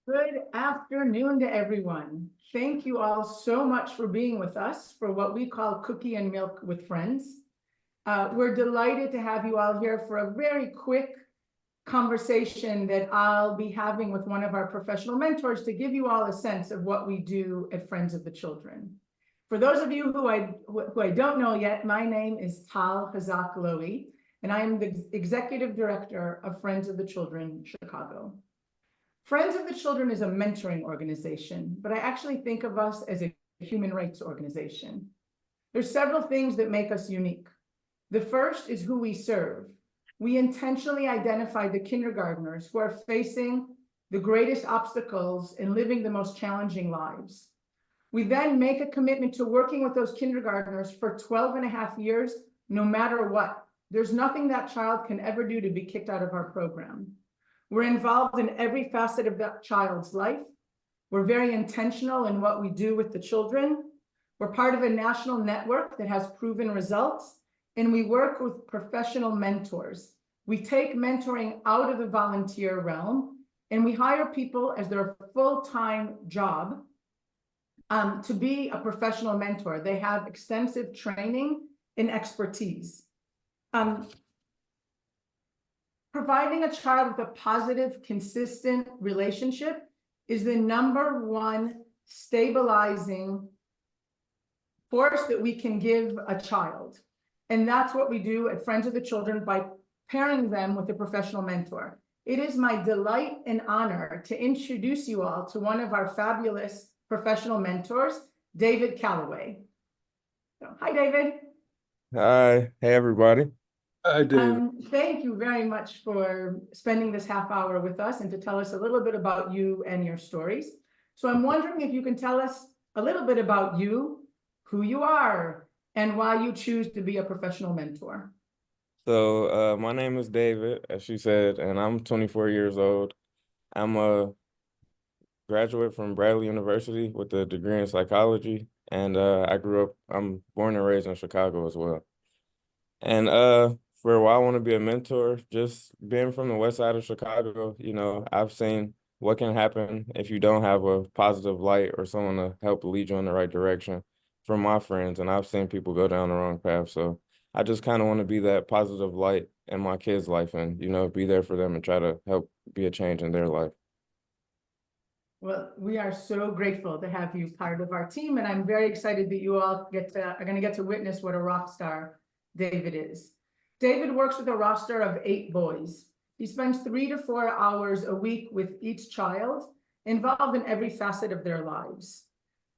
Good afternoon to everyone. Thank you all so much for being with us for what we call Cookie and Milk with Friends. We're delighted to have you all here for a very quick conversation that I'll be having with one of our professional mentors to give you all a sense of what we do at Friends of the Children. For those of you who I don't know yet, my name is Taal Hasak-Lowy, and I am the Executive Director of Friends of the Children Chicago. Friends of the Children is a mentoring organization, but I actually think of us as a human rights organization. There's several things that make us unique. The first is who we serve. We intentionally identify the kindergartners who are facing the greatest obstacles and living the most challenging lives. We then make a commitment to working with those kindergartners for 12 and a half years, no matter what. There's nothing that child can ever do to be kicked out of our program. We're involved in every facet of that child's life. We're very intentional in what we do with the children. We're part of a national network that has proven results, and we work with professional mentors. We take mentoring out of the volunteer realm, and we hire people as their full-time job to be a professional mentor. They have extensive training and expertise. Providing a child with a positive, consistent relationship is the number one stabilizing force that we can give a child. And that's what we do at Friends of the Children by pairing them with a professional mentor. It is my delight and honor to introduce you all to one of our fabulous professional mentors, David Calloway. So, hi, David. Hi, hey everybody. Hi, David. Thank you very much for spending this half hour with us and to tell us a little bit about you and your stories. So I'm wondering if you can tell us a little bit about you, who you are, and why you choose to be a professional mentor. So my name is David, as she said, and I'm 24 years old. I'm a graduate from Bradley University with a degree in psychology, and I'm born and raised in Chicago as well. And for a while, I want to be a mentor. Just being from the west side of Chicago, I've seen what can happen if you don't have a positive light or someone to help lead you in the right direction from my friends. And I've seen people go down the wrong path. So I just kind of want to be that positive light in my kids' life and, be there for them and try to help be a change in their life. Well, we are so grateful to have you part of our team, and I'm very excited that you all are going to get to witness what a rock star David is. David works with a roster of 8 boys. He spends 3 to 4 hours a week with each child, involved in every facet of their lives.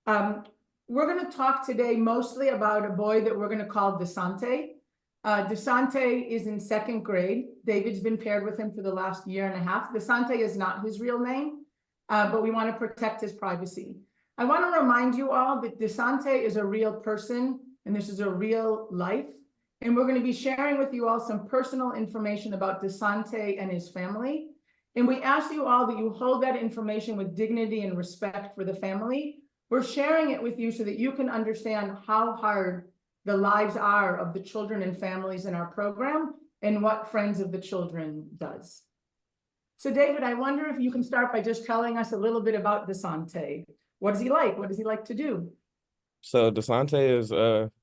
We're going to talk today mostly about a boy that we're going to call Desante. Desante is in 2nd grade. David's been paired with him for the last year and a half. Desante is not his real name, but we want to protect his privacy. I want to remind you all that Desante is a real person, and this is a real life. And we're going to be sharing with you all some personal information about Desante and his family. And we ask you all that you hold that information with dignity and respect for the family. We're sharing it with you so that you can understand how hard the lives are of the children and families in our program and what Friends of the Children does. So David, I wonder if you can start by just telling us a little bit about Desante. What is he like? What does he like to do? So Desante is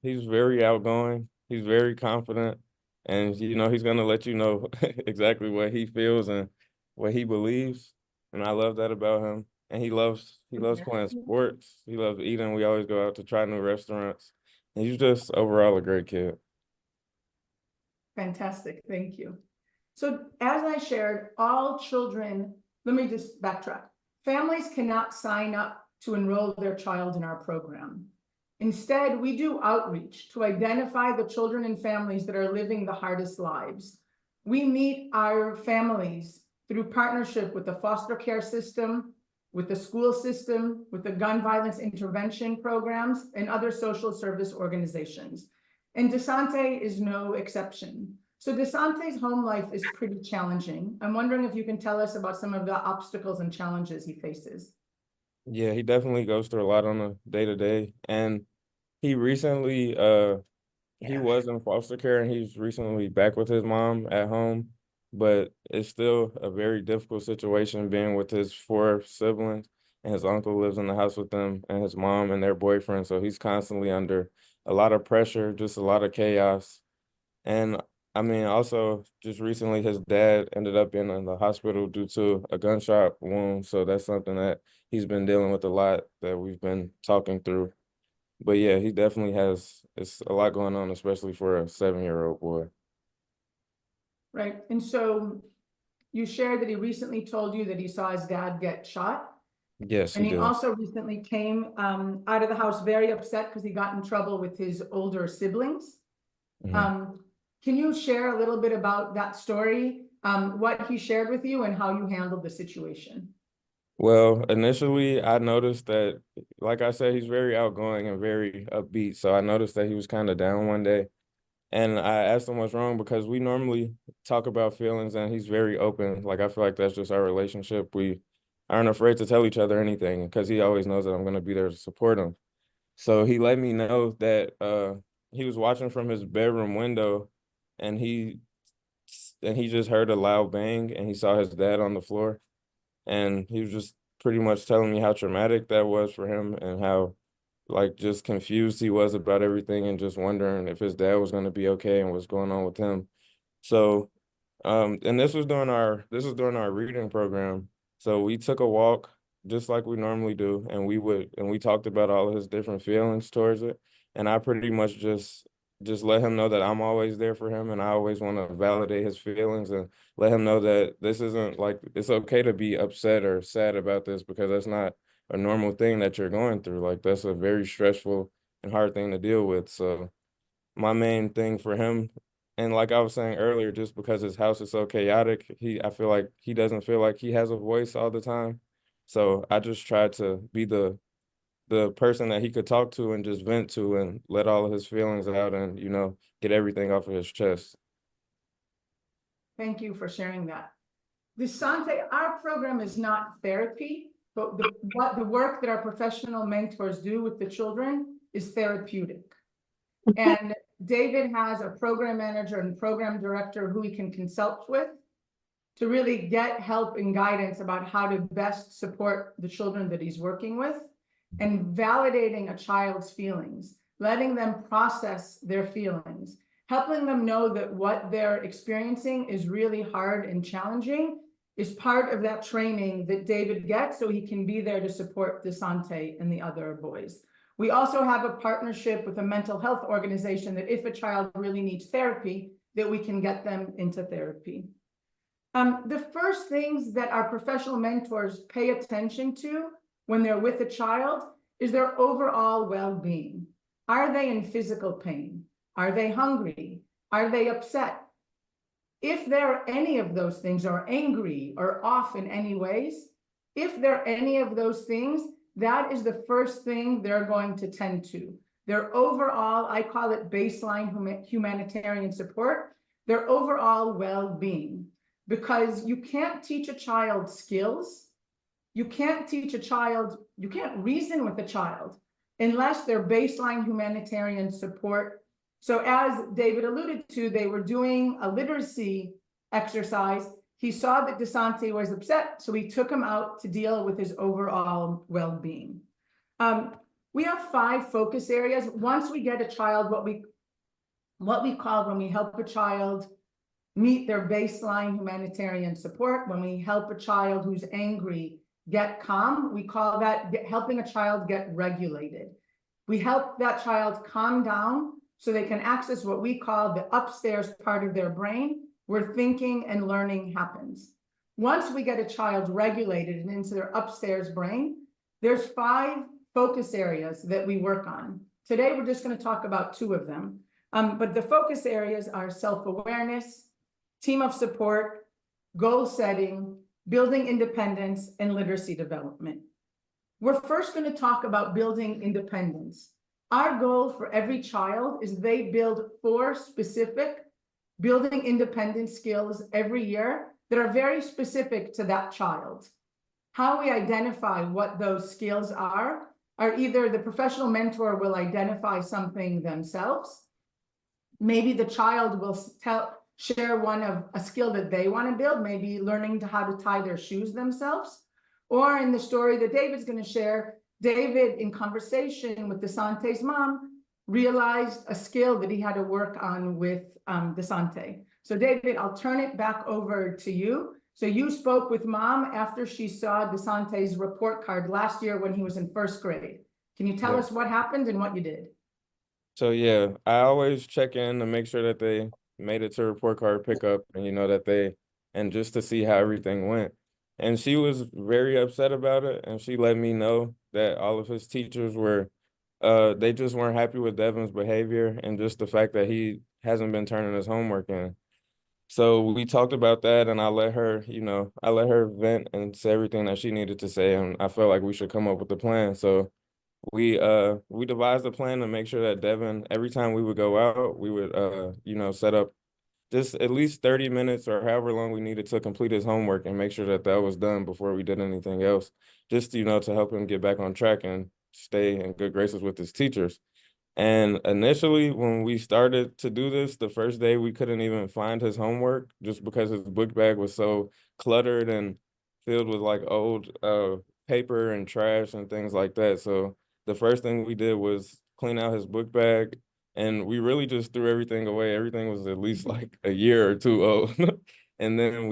he's very outgoing. He's very confident, and he's gonna let you know exactly what he feels and what he believes. And I love that about him. And he loves playing sports. He loves eating. We always go out to try new restaurants. And he's just overall a great kid. Fantastic, thank you. So as I shared, all children, let me just backtrack. Families cannot sign up to enroll their child in our program. Instead, we do outreach to identify the children and families that are living the hardest lives. We meet our families through partnership with the foster care system, with the school system, with the gun violence intervention programs, and other social service organizations. And Desante is no exception. So Desante's home life is pretty challenging. I'm wondering if you can tell us about some of the obstacles and challenges he faces. Yeah, he definitely goes through a lot on a day-to-day. And he recently he was in foster care and he's recently back with his mom at home. but it's still a very difficult situation being with his four siblings, and his uncle lives in the house with them, and his mom and their boyfriend. So he's constantly under a lot of pressure, just a lot of chaos. And I mean, also just recently, his dad ended up being in the hospital due to a gunshot wound. So that's something that he's been dealing with a lot that we've been talking through. But yeah, he definitely has, it's a lot going on, especially for a 7-year-old boy. Right. And so you shared that he recently told you that he saw his dad get shot. Yes, he And he did. also recently came out of the house very upset because he got in trouble with his older siblings. Mhm. Can you share a little bit about that story, what he shared with you and how you handled the situation? Well, initially, I noticed that, like I said, he's very outgoing and very upbeat. So I noticed that he was kind of down one day. And I asked him what's wrong because we normally talk about feelings and he's very open. Like, I feel like that's just our relationship. We aren't afraid to tell each other anything because he always knows that I'm going to be there to support him. So he let me know that he was watching from his bedroom window, and he just heard a loud bang, and he saw his dad on the floor, and he was just pretty much telling me how traumatic that was for him, and how like just confused he was about everything, and just wondering if his dad was going to be okay and what's going on with him. So and this was during our reading program. So we took a walk just like we normally do, and we talked about all of his different feelings towards it. And I pretty much just let him know that I'm always there for him, and I always want to validate his feelings, and let him know that this isn't like, it's okay to be upset or sad about this, because that's not a normal thing that you're going through. Like, that's a very stressful and hard thing to deal with. So my main thing for him, and like I was saying earlier, just because his house is so chaotic, I feel like he doesn't feel like he has a voice all the time. So I just try to be the person that he could talk to and just vent to, and let all of his feelings out, and get everything off of his chest. Thank you for sharing that. Desante, our program is not therapy, but the work that our professional mentors do with the children is therapeutic. And David has a program manager and program director who he can consult with to really get help and guidance about how to best support the children that he's working with, and validating a child's feelings, letting them process their feelings, helping them know that what they're experiencing is really hard and challenging is part of that training that David gets, so he can be there to support Desante and the other boys. We also have a partnership with a mental health organization that if a child really needs therapy, that we can get them into therapy. The first things that our professional mentors pay attention to when they're with a child is their overall well-being. Are they in physical pain? Are they hungry? Are they upset? If they're any of those things, or angry or off in any ways, if they're any of those things, that is the first thing they're going to tend to. Their overall, I call it baseline humanitarian support, their overall well-being. Because you can't teach a child skills, you can't reason with a child unless their baseline humanitarian support. So as David alluded to, they were doing a literacy exercise. He saw that Desante was upset, so he took him out to deal with his overall well-being. We have 5 focus areas. Once we get a child, what we call, when we help a child meet their baseline humanitarian support, when we help a child who's angry get calm, we call that helping a child get regulated. We help that child calm down so they can access what we call the upstairs part of their brain, where thinking and learning happens. Once we get a child regulated and into their upstairs brain, there's 5 focus areas that we work on. Today, we're just going to talk about 2 of them. But the focus areas are self-awareness, team of support, goal setting, building independence, and literacy development. We're first going to talk about building independence. Our goal for every child is they build 4 specific building independence skills every year that are very specific to that child. How we identify what those skills are either the professional mentor will identify something themselves. Maybe the child will share one of a skill that they want to build, maybe learning how to tie their shoes themselves. Or in the story that David's going to share, David, in conversation with DeSante's mom, realized a skill that he had to work on with DeSante. So David, I'll turn it back over to you. So you spoke with mom after she saw DeSante's report card last year when he was in first grade. Can you tell us what happened and what you did? So yeah, I always check in to make sure that they made it to report card pickup and and just to see how everything went. And she was very upset about it, and she let me know that all of his teachers were they just weren't happy with Devin's behavior and just the fact that he hasn't been turning his homework in. So we talked about that, and I let her vent and say everything that she needed to say, and I felt like we should come up with a plan. So we devised a plan to make sure that Devin, every time we would go out, we would set up just at least 30 minutes or however long we needed to complete his homework and make sure that that was done before we did anything else, just to help him get back on track and stay in good graces with his teachers. And initially, when we started to do this, the first day we couldn't even find his homework just because his book bag was so cluttered and filled with like old paper and trash and things like that. So the first thing we did was clean out his book bag, and we really just threw everything away. Everything was at least like a year or two old. And then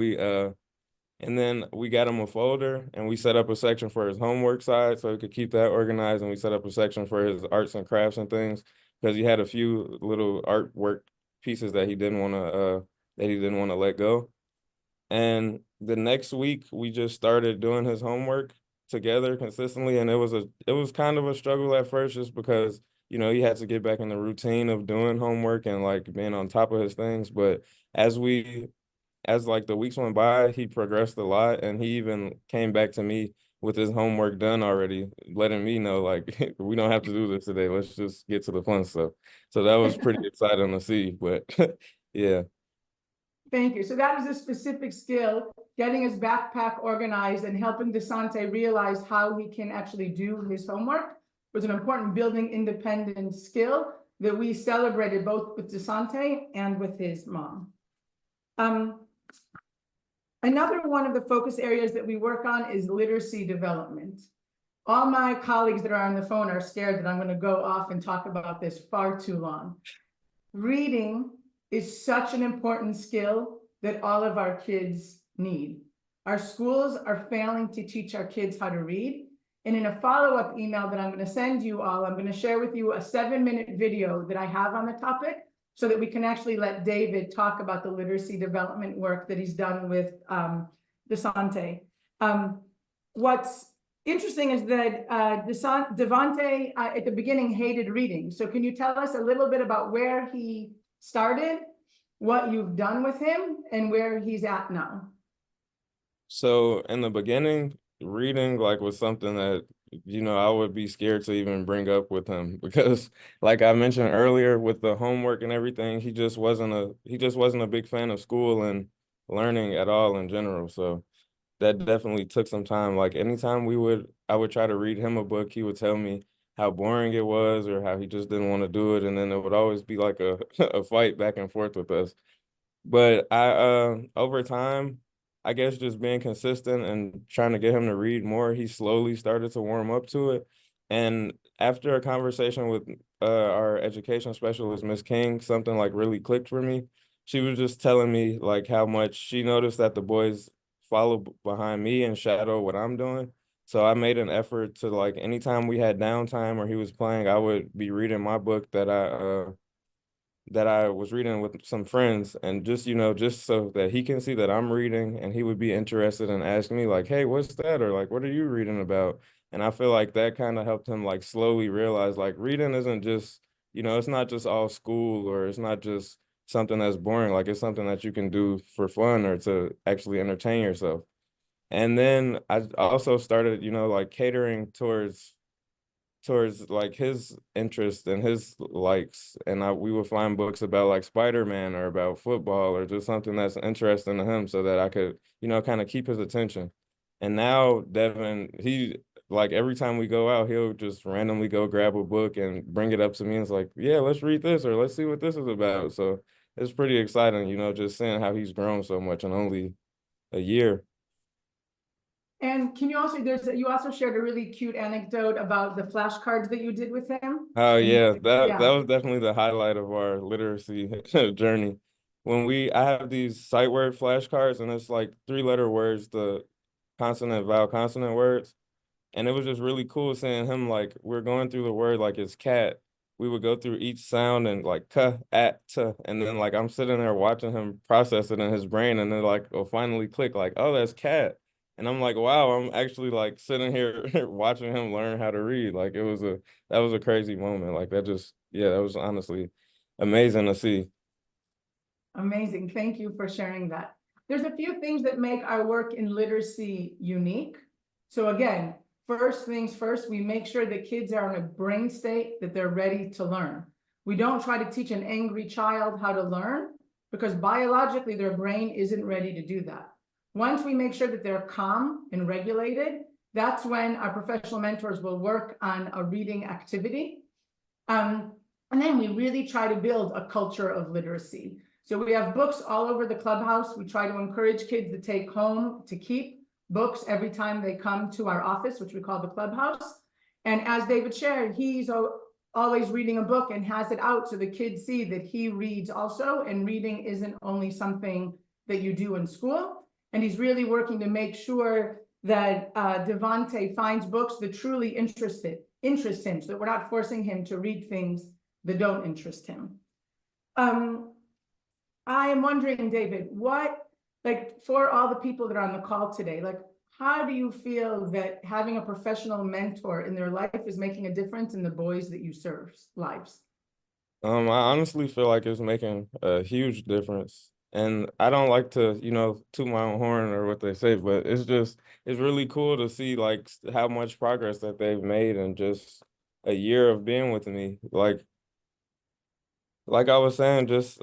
we got him a folder and we set up a section for his homework side so he could keep that organized. And we set up a section for his arts and crafts and things because he had a few little artwork pieces that he didn't want to let go. And the next week we just started doing his homework together consistently. And it was kind of a struggle at first just because, he had to get back in the routine of doing homework and like being on top of his things. But as we as like the weeks went by, he progressed a lot, and he even came back to me with his homework done already, letting me know like we don't have to do this today. Let's just get to the fun stuff. So that was pretty exciting to see. But yeah. Thank you. So that was a specific skill, getting his backpack organized and helping DeSante realize how he can actually do his homework was an important building independent skill that we celebrated both with DeSante and with his mom. Another one of the focus areas that we work on is literacy development. All my colleagues that are on the phone are scared that I'm going to go off and talk about this far too long. Reading is such an important skill that all of our kids need. Our schools are failing to teach our kids how to read. And in a follow-up email that I'm going to send you all, I'm going to share with you a 7-minute video that I have on the topic so that we can actually let David talk about the literacy development work that he's done with DeSante. What's interesting is that Devante at the beginning hated reading. So can you tell us a little bit about where he started, what you've done with him, and where he's at now? So in the beginning, reading like was something that I would be scared to even bring up with him because like I mentioned earlier with the homework and everything, he just wasn't a big fan of school and learning at all in general. So that definitely took some time. Like anytime I would try to read him a book, he would tell me how boring it was or how he just didn't want to do it. And then it would always be like a, a fight back and forth with us. But over time, I guess just being consistent and trying to get him to read more, he slowly started to warm up to it. And after a conversation with our education specialist, Miss King, something like really clicked for me. She was just telling me like how much she noticed that the boys follow behind me and shadow what I'm doing. So I made an effort to like anytime we had downtime or he was playing, I would be reading my book that I was reading with some friends, and just so that he can see that I'm reading and he would be interested and ask me like, hey, what's that? Or like, what are you reading about? And I feel like that kind of helped him like slowly realize like reading isn't just, it's not just all school or it's not just something that's boring. Like it's something that you can do for fun or to actually entertain yourself. And then I also started, like catering towards like his interest and his likes, and we would find books about like Spider-Man or about football or just something that's interesting to him so that I could kind of keep his attention. And now Devin, he like every time we go out, he'll just randomly go grab a book and bring it up to me and it's like, yeah, let's read this or let's see what this is about. So it's pretty exciting, you know, just seeing how he's grown so much in only a year. And can you also, you also shared a really cute anecdote about the flashcards that you did with him. Oh yeah, that Yeah, was definitely the highlight of our literacy journey. I have these sight word flashcards, and it's like three-letter words, the consonant, vowel, consonant words. And it was just really cool seeing him, like, we're going through the word like it's cat. We would go through each sound and like k, at, t, and then like I'm sitting there watching him process it in his brain, and then like it'll finally click, like, oh, that's cat. And I'm like, wow, I'm actually like sitting here watching him learn how to read. Like that was a crazy moment. Like that just, yeah, that was honestly amazing to see. amazing. Thank you for sharing that. There's a few things that make our work in literacy unique. So again, first things first, we make sure that kids are in a brain state that they're ready to learn. We don't try to teach an angry child how to learn because biologically their brain isn't ready to do that. Once we make sure that they're calm and regulated, that's when our professional mentors will work on a reading activity. And then we really try to build a culture of literacy. So we have books all over the clubhouse. We try to encourage kids to take home, to keep books every time they come to our office, which we call the clubhouse. And as David shared, he's always reading a book and has it out so the kids see that he reads also, and reading isn't only something that you do in school. And he's really working to make sure that Devante finds books that truly interest him, so that we're not forcing him to read things that don't interest him. I am wondering, David, like for all the people that are on the call today, like how do you feel that having a professional mentor in their life is making a difference in the boys that you serve lives? I honestly feel like it's making a huge difference. And I don't like to, you know, toot my own horn or what they say, but it's really cool to see like how much progress that they've made in just a year of being with me. Like I was saying, just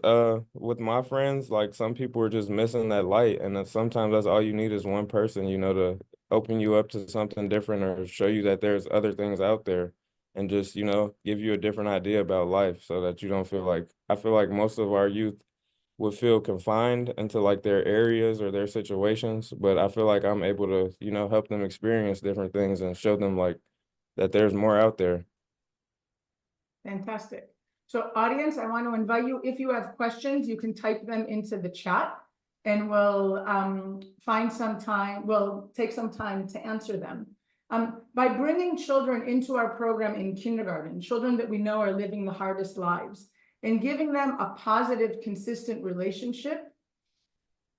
with my friends, like some people are just missing that light, and then sometimes that's all you need is one person, you know, to open you up to something different or show you that there's other things out there, and just, you know, give you a different idea about life so that you don't feel like I feel like most of our youth would feel confined into like their areas or their situations, but I feel like I'm able to, you know, help them experience different things and show them like that there's more out there. Fantastic. So audience, I want to invite you, if you have questions, you can type them into the chat and we'll take some time to answer them. By bringing children into our program in kindergarten, children that we know are living the hardest lives, and giving them a positive, consistent relationship,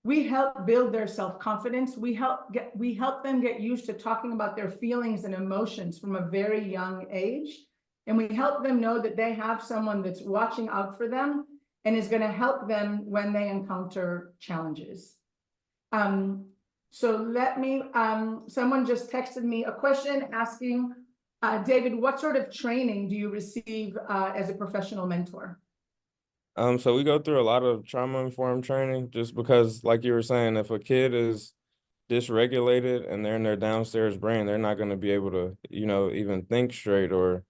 we help build their self-confidence. We help them get used to talking about their feelings and emotions from a very young age. And we help them know that they have someone that's watching out for them and is going to help them when they encounter challenges. So someone just texted me a question asking, David, what sort of training do you receive as a professional mentor? So we go through a lot of trauma-informed training just because, like you were saying, if a kid is dysregulated and they're in their downstairs brain, they're not going to be able to, you know, even think straight or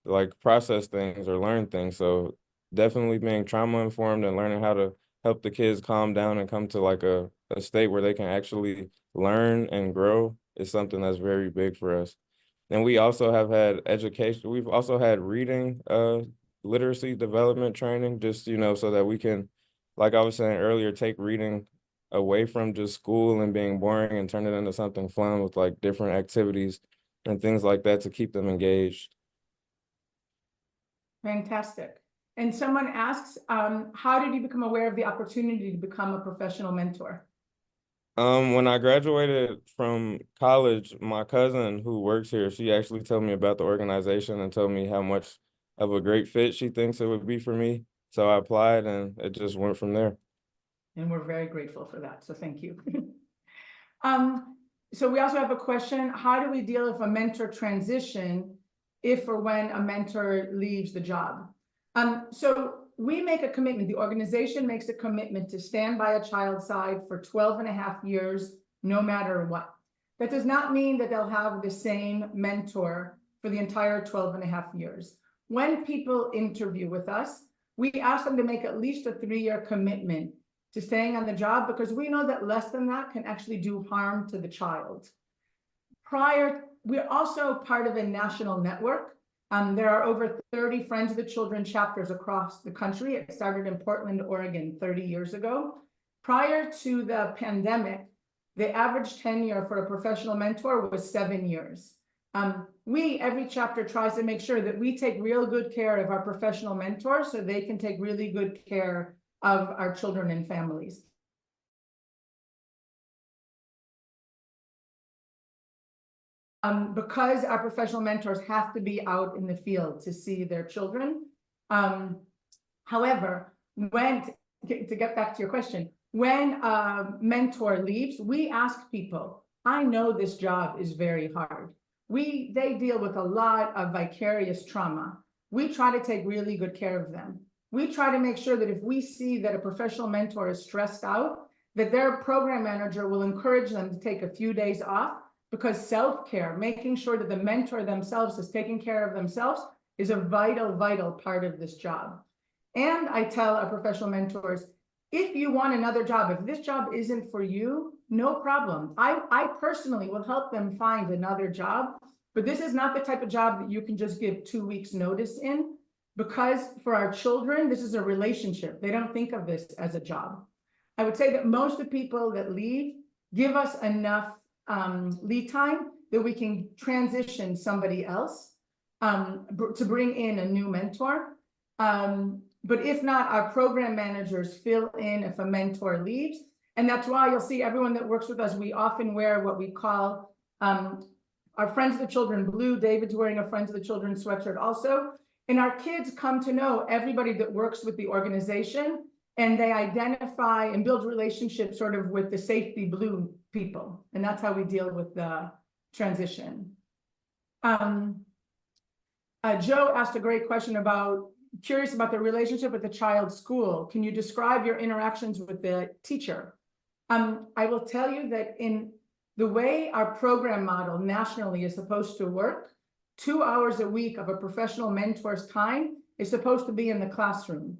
like process things or learn things. So definitely being trauma-informed and learning how to help the kids calm down and come to like a state where they can actually learn and grow is something that's very big for us. And we also have had education. We've also had reading, literacy development training, just, you know, so that we can, like I was saying earlier, take reading away from just school and being boring and turn it into something fun with like different activities and things like that to keep them engaged. Fantastic. And someone asks, how did you become aware of the opportunity to become a professional mentor? When I graduated from college, my cousin who works here, she actually told me about the organization and told me how much of a great fit she thinks it would be for me. So I applied and it just went from there. And we're very grateful for that. So thank you. So we also have a question. How do we deal with a mentor transition if or when a mentor leaves the job? So we make a commitment. The organization makes a commitment to stand by a child's side for 12 and a half years, no matter what. That does not mean that they'll have the same mentor for the entire 12 and a half years. When people interview with us, we ask them to make at least a 3-year commitment to staying on the job, because we know that less than that can actually do harm to the child. We're also part of a national network. There are over 30 Friends of the Children chapters across the country. It started in Portland, Oregon 30 years ago. Prior to the pandemic, the average tenure for a professional mentor was 7 years. Every chapter tries to make sure that we take real good care of our professional mentors so they can take really good care of our children and families. Because our professional mentors have to be out in the field to see their children. However, to get back to your question, when a mentor leaves, we ask people, I know this job is very hard. They deal with a lot of vicarious trauma. We try to take really good care of them. We try to make sure that if we see that a professional mentor is stressed out, that their program manager will encourage them to take a few days off, because self-care, making sure that the mentor themselves is taking care of themselves, is a vital, vital part of this job. And I tell our professional mentors, if you want another job, if this job isn't for you, no problem. I personally will help them find another job, but this is not the type of job that you can just give 2 weeks notice in, because for our children, this is a relationship. They don't think of this as a job. I would say that most of the people that leave give us enough lead time that we can transition somebody else to bring in a new mentor. But if not, our program managers fill in if a mentor leaves. And that's why you'll see everyone that works with us, we often wear what we call our Friends of the Children blue. David's wearing a Friends of the Children sweatshirt also. And our kids come to know everybody that works with the organization, and they identify and build relationships sort of with the safety blue people. And that's how we deal with the transition. Joe asked a great question curious about the relationship with the child's school. Can you describe your interactions with the teacher? I will tell you that in the way our program model nationally is supposed to work, 2 hours a week of a professional mentor's time is supposed to be in the classroom.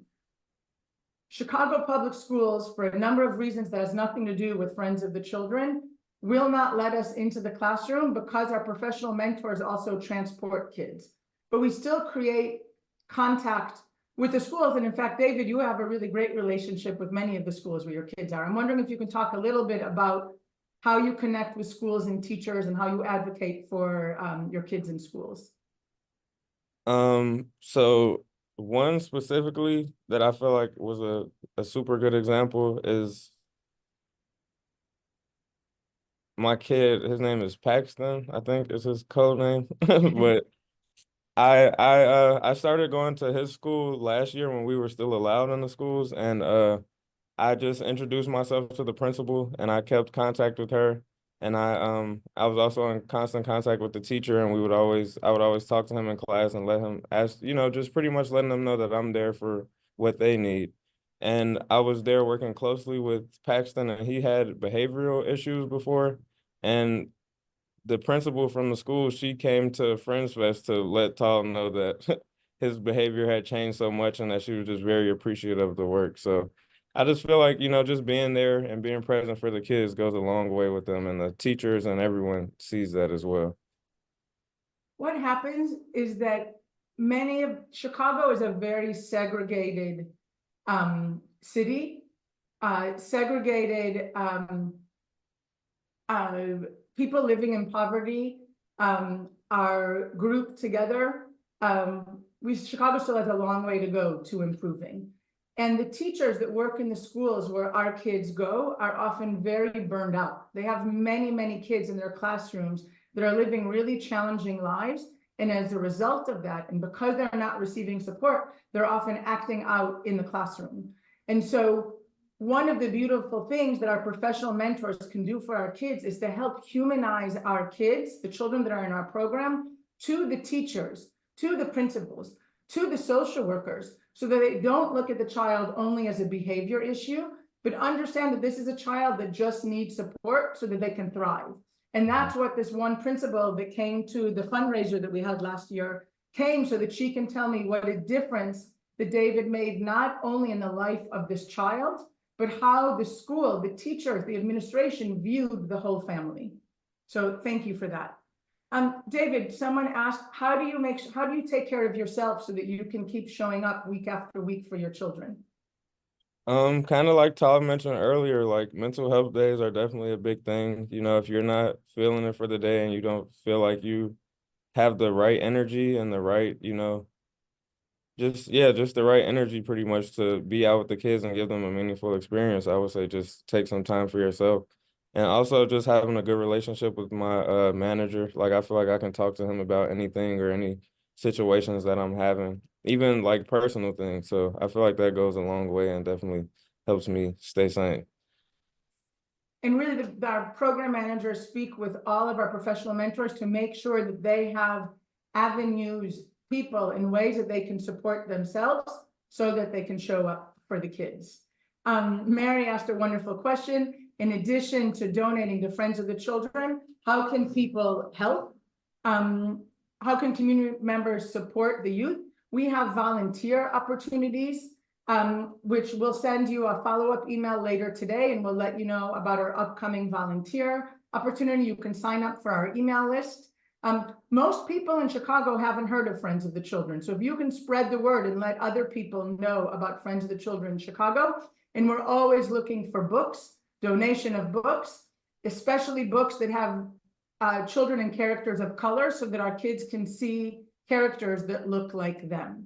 Chicago Public Schools, for a number of reasons that has nothing to do with Friends of the Children, will not let us into the classroom because our professional mentors also transport kids. But we still create contact with the schools. And in fact, David, you have a really great relationship with many of the schools where your kids are. I'm wondering if you can talk a little bit about how you connect with schools and teachers and how you advocate for your kids in schools. So one specifically that I feel like was a super good example is my kid. His name is Paxton, I think is his code name. But I started going to his school last year when we were still allowed in the schools, and I just introduced myself to the principal, and I kept contact with her. And I was also in constant contact with the teacher, and I would always talk to him in class and let him ask, just pretty much letting them know that I'm there for what they need. And I was there working closely with Paxton, and he had behavioral issues before. And the principal from the school, she came to Friends Fest to let Taal know that his behavior had changed so much and that she was just very appreciative of the work. So I just feel like, just being there and being present for the kids goes a long way with them, and the teachers and everyone sees that as well. What happens is that Chicago is a very segregated city, segregated people living in poverty are grouped together. Chicago still has a long way to go to improving. And the teachers that work in the schools where our kids go are often very burned out. They have many, many kids in their classrooms that are living really challenging lives. And as a result of that, and because they're not receiving support, they're often acting out in the classroom. And so one of the beautiful things that our professional mentors can do for our kids is to help humanize our kids, the children that are in our program, to the teachers, to the principals, to the social workers, so that they don't look at the child only as a behavior issue, but understand that this is a child that just needs support so that they can thrive. And that's what this one principal that came to the fundraiser that we had last year came, so that she can tell me what a difference that David made, not only in the life of this child, but how the school, the teachers, the administration viewed the whole family. So thank you for that. David, someone asked, how do you take care of yourself so that you can keep showing up week after week for your children? Kind of like Taal mentioned earlier, like mental health days are definitely a big thing. You know, if you're not feeling it for the day and you don't feel like you have the right energy and the right, just the right energy pretty much to be out with the kids and give them a meaningful experience, I would say just take some time for yourself. And also just having a good relationship with my manager. Like I feel like I can talk to him about anything or any situations that I'm having, even like personal things. So I feel like that goes a long way and definitely helps me stay sane. And really, our program managers speak with all of our professional mentors to make sure that they have avenues, people in ways that they can support themselves so that they can show up for the kids. Mary asked a wonderful question. In addition to donating to Friends of the Children, how can people help? How can community members support the youth? We have volunteer opportunities, which we'll send you a follow-up email later today, and we'll let you know about our upcoming volunteer opportunity. You can sign up for our email list. Most people in Chicago haven't heard of Friends of the Children. So if you can spread the word and let other people know about Friends of the Children in Chicago, and we're always looking for books, donation of books, especially books that have children and characters of color so that our kids can see characters that look like them.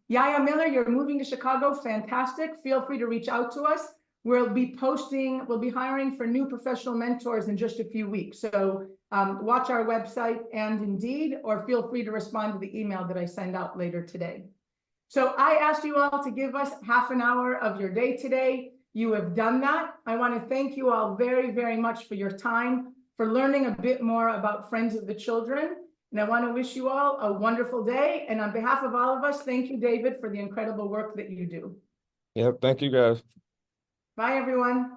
Yaya Miller, you're moving to Chicago. Fantastic. Feel free to reach out to us. We'll be hiring for new professional mentors in just a few weeks. So watch our website and Indeed, or feel free to respond to the email that I send out later today. So I asked you all to give us half an hour of your day today. You have done that. I want to thank you all very, very much for your time, for learning a bit more about Friends of the Children. And I want to wish you all a wonderful day. And on behalf of all of us, thank you, David, for the incredible work that you do. Yep, thank you guys. Bye, everyone.